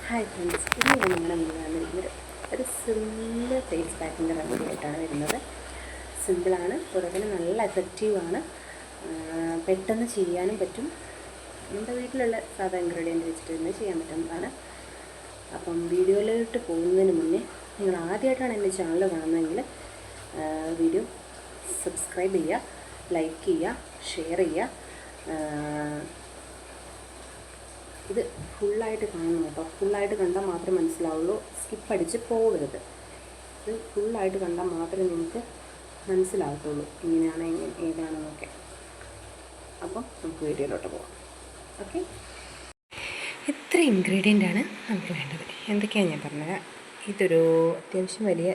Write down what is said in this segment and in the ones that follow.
Hi friends, ഇന്ന് നിങ്ങളുടെ മുന്നിലാണ് ഒരു സിമ്പിൾ ഫേസ് പാക്കിൻ്റെ റെമഡി ആയിട്ടാണ് വരുന്നത്. സിമ്പിളാണ്, പുറകിന് നല്ല എഫക്റ്റീവാണ്, പെട്ടെന്ന് ചെയ്യാനും പറ്റും. നമ്മുടെ വീട്ടിലുള്ള സാധാ ഇൻഗ്രീഡിയൻറ്റ് വെച്ചിട്ട് തന്നെ ചെയ്യാൻ പറ്റുന്നതാണ്. അപ്പം വീഡിയോയിലോട്ട് പോകുന്നതിന് മുന്നേ നിങ്ങൾ ആദ്യമായിട്ടാണ് എൻ്റെ ചാനൽ കാണുന്നതെങ്കിൽ വീഡിയോ സബ്സ്ക്രൈബ് ചെയ്യുക, ലൈക്ക് ചെയ്യുക, ഷെയർ ചെയ്യുക. ഇത് ഫുള്ളായിട്ട് കാണണം കേട്ടോ. ഫുള്ളായിട്ട് കണ്ടാൽ മാത്രമേ മനസ്സിലാവുള്ളൂ, സ്കിപ്പ് അടിച്ച് പോകരുത്. ഇത് ഫുള്ളായിട്ട് കണ്ടാൽ മാത്രമേ നിങ്ങൾക്ക് മനസ്സിലാകത്തുള്ളൂ ഇങ്ങനെയാണ് ഏതാണെന്നൊക്കെ. അപ്പം നമുക്ക് വീഡിയോയിലോട്ട് പോകാം. ഓക്കെ, ഇത്ര ഇൻഗ്രീഡിയൻ്റാണ് നമുക്ക് വേണ്ടത്. എന്തൊക്കെയാണ് ഞാൻ പറഞ്ഞത്. ഇതൊരു അത്യാവശ്യം വലിയ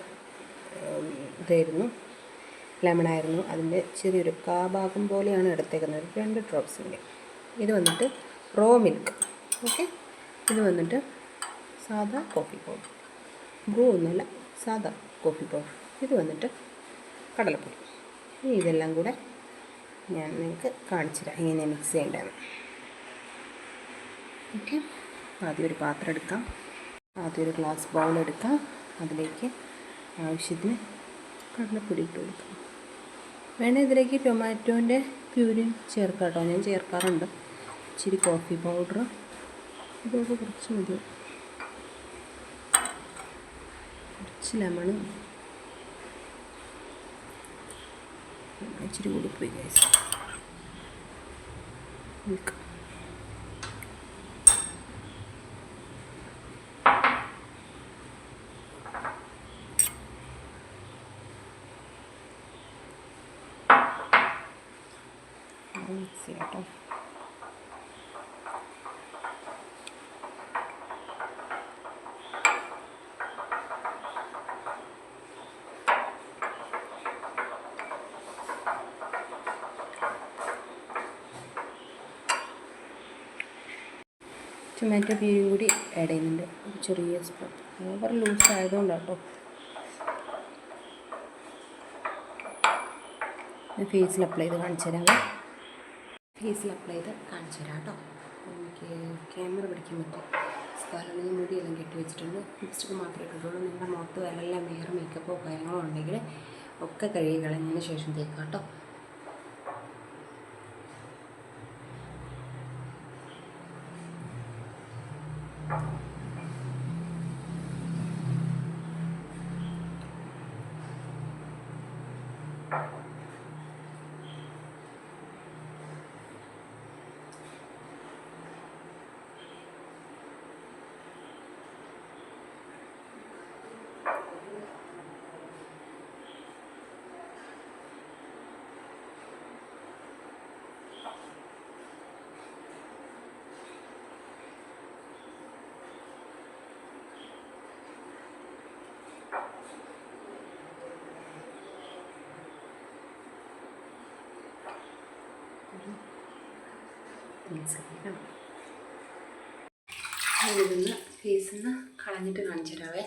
ഇതായിരുന്നു, ലെമണായിരുന്നു. അതിൻ്റെ ചെറിയൊരു കാഭാഗം പോലെയാണ് എടുത്തേക്കുന്നത്, 2 ഡ്രോപ്സിൻ്റെ. ഇത് വന്നിട്ട് റോ മിൽക്ക്. ഓക്കെ, ഇത് വന്നിട്ട് സാദാ കോഫി പൗഡർ, ബ്രൂ ഒന്നുമല്ല, സാദാ കോഫി പൗഡർ. ഇത് വന്നിട്ട് കടലപ്പൊടി. ഇനി ഇതെല്ലാം കൂടെ ഞാൻ നിങ്ങൾക്ക് കാണിച്ചു തരാം എങ്ങനെ മിക്സ് ചെയ്യേണ്ടതെന്ന്. ഓക്കെ, ആദ്യം ഒരു പാത്രം എടുക്കാം, ആദ്യം ഒരു ഗ്ലാസ് ബൗൾ എടുക്കാം. അതിലേക്ക് ആവശ്യത്തിന് കടലപ്പൊടി ഇട്ട് കൊടുക്കാം. വേണേൽ ഇതിലേക്ക് ടൊമാറ്റോൻ്റെ പ്യൂരി ചേർക്കാം കേട്ടോ, ഞാൻ ചേർക്കാറുണ്ട്. ഇച്ചിരി കോഫി പൗഡർ, ഇതൊക്കെ കുറച്ച് മതി. കുറച്ച് ലെമണും ഇച്ചിരി കൂടി പോയി ഗൈസ്. മിൽക്ക്, മിക്സ് ചെയ്യാം കേട്ടോ. ടൊമാറ്റോ പ്യൂരിയും കൂടി ആഡ് ചെയ്യുന്നുണ്ട്, ഒരു ചെറിയ സ്പൂൺ. ഓവർ ലൂസ് ആയതുകൊണ്ടാണ് കേട്ടോ. ഫേസിൽ അപ്ലൈ ചെയ്ത് കാണിച്ചു തരാം. ഫേസിൽ അപ്ലൈ ചെയ്ത് കാണിച്ചു തരാം കേട്ടോ. എനിക്ക് ക്യാമറ പിടിക്കാൻ പറ്റും. സ്ഥലം മുടിയെല്ലാം കെട്ടി വെച്ചിട്ടുണ്ട്, ലിപ്സ്റ്റിക്ക് മാത്രമേ ഇട്ടിട്ടുള്ളൂ. നിങ്ങളുടെ മുഖത്ത് വരെല്ലാം വേറെ മേക്കപ്പോ കാര്യങ്ങളോ ഉണ്ടെങ്കിൽ ഒക്കെ കഴുകി കളഞ്ഞതിന് ശേഷം തേക്കാം കേട്ടോ. ഇതൊന്ന് ഫേസിൽ നിന്ന് കളഞ്ഞിട്ട് കാണിച്ചു തരാവേ.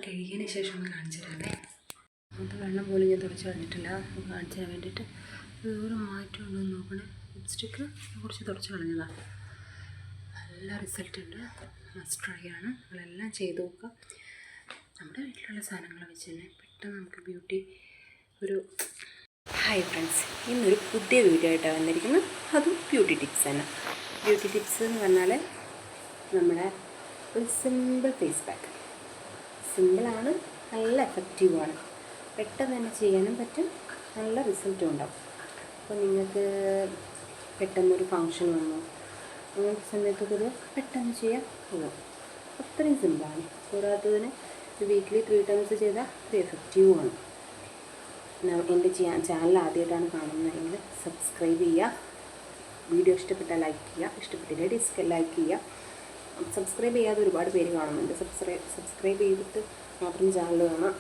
കഴുകിയതിന് ശേഷം ഒന്ന് കാണിച്ചു തരാവേ. അത് വെള്ളം പോലും ഞാൻ തുടച്ച് കളഞ്ഞിട്ടില്ല, കാണിച്ചു തരാൻ വേണ്ടിയിട്ട്. ഒരു മാറ്റം ഉണ്ടോ എന്ന് നോക്കണേ. ലിപ്സ്റ്റിക്ക് കുറച്ച് തുടച്ച് കളഞ്ഞതാണ്. നല്ല റിസൾട്ട് ഉണ്ട്, മസ്റ്റ് ട്രൈ ആണ്. നിങ്ങളെല്ലാം ചെയ്ത് നോക്കുക. നമ്മുടെ വീട്ടിലുള്ള സാധനങ്ങൾ വെച്ച് തന്നെ പെട്ടെന്ന് നമുക്ക് ബ്യൂട്ടി ഒരു. ഹായ് ഫ്രണ്ട്സ്, ഇന്നൊരു പുതിയ വീഡിയോ ആയിട്ടാണ് വന്നിരിക്കുന്നത്. അതും ബ്യൂട്ടി ടിപ്സ് തന്നെ. ബ്യൂട്ടി ടിപ്സ് എന്ന് പറഞ്ഞാൽ നമ്മുടെ ഒരു സിമ്പിൾ ഫേസ് പാക്ക്. സിമ്പിളാണ്, നല്ല എഫക്റ്റീവാണ്, പെട്ടെന്ന് തന്നെ ചെയ്യാനും പറ്റും, നല്ല റിസൾട്ടും ഉണ്ടാവും. അപ്പോൾ നിങ്ങൾക്ക് പെട്ടെന്നൊരു ഫങ്ഷൻ വന്നു, അങ്ങനത്തെ സമയത്തൊക്കെ ഇത് പെട്ടെന്ന് ചെയ്യാൻ പോകും. അത്രയും സിമ്പിളാണ്. പോരാത്തതിന് വീക്കിലി 3 ടൈംസ് ചെയ്താൽ അത് എഫക്റ്റീവുമാണ്. എൻ്റെ ചാനൽ ആദ്യമായിട്ടാണ് കാണുന്നതെങ്കിൽ സബ്സ്ക്രൈബ് ചെയ്യുക. വീഡിയോ ഇഷ്ടപ്പെട്ടാൽ ലൈക്ക് ചെയ്യുക, ഇഷ്ടപ്പെട്ടില്ല ഡിസ്ലൈക്ക് ചെയ്യുക. സബ്സ്ക്രൈബ് ചെയ്യാതെ ഒരുപാട് പേര് കാണുന്നുണ്ട്. സബ്സ്ക്രൈബ് ചെയ്തിട്ട് മാത്രം ചാനൽ കാണാം.